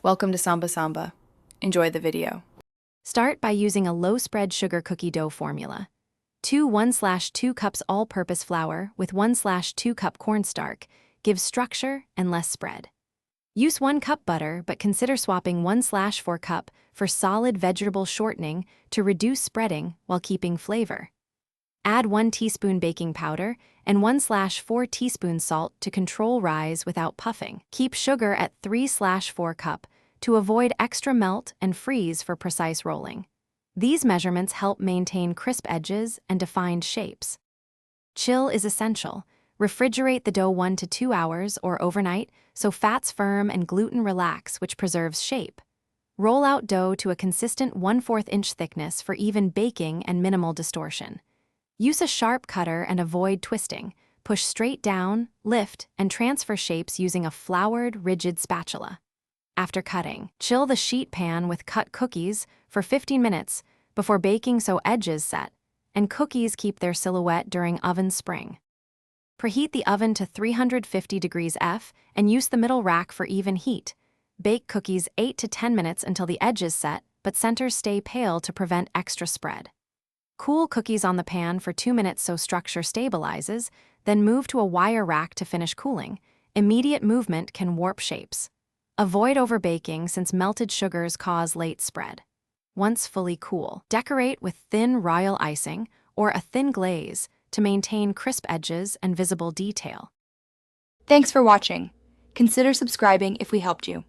Welcome to Samba Samba. Enjoy the video. Start by using a low-spread sugar cookie dough formula. 2 1/2 cups all-purpose flour with 1/2 cup cornstarch gives structure and less spread. Use 1 cup butter, but consider swapping 1/4 cup for solid vegetable shortening to reduce spreading while keeping flavor. Add 1 teaspoon baking powder and 1/4 teaspoons salt to control rise without puffing. Keep sugar at 3/4 cup to avoid extra melt and freeze for precise rolling. These measurements help maintain crisp edges and defined shapes. Chill is essential. Refrigerate the dough 1 to 2 hours or overnight so fats firm and gluten relax, which preserves shape. Roll out dough to a consistent 1/4 inch thickness for even baking and minimal distortion. Use a sharp cutter and avoid twisting. Push straight down, lift, and transfer shapes using a floured, rigid spatula. After cutting, chill the sheet pan with cut cookies for 15 minutes before baking so edges set, and cookies keep their silhouette during oven spring. Preheat the oven to 350 degrees F and use the middle rack for even heat. Bake cookies 8 to 10 minutes until the edges set, but centers stay pale to prevent extra spread. Cool cookies on the pan for 2 minutes so structure stabilizes, then move to a wire rack to finish cooling. Immediate movement can warp shapes. Avoid overbaking since melted sugars cause late spread. Once fully cool, decorate with thin royal icing or a thin glaze to maintain crisp edges and visible detail. Thanks for watching. Consider subscribing if we helped you.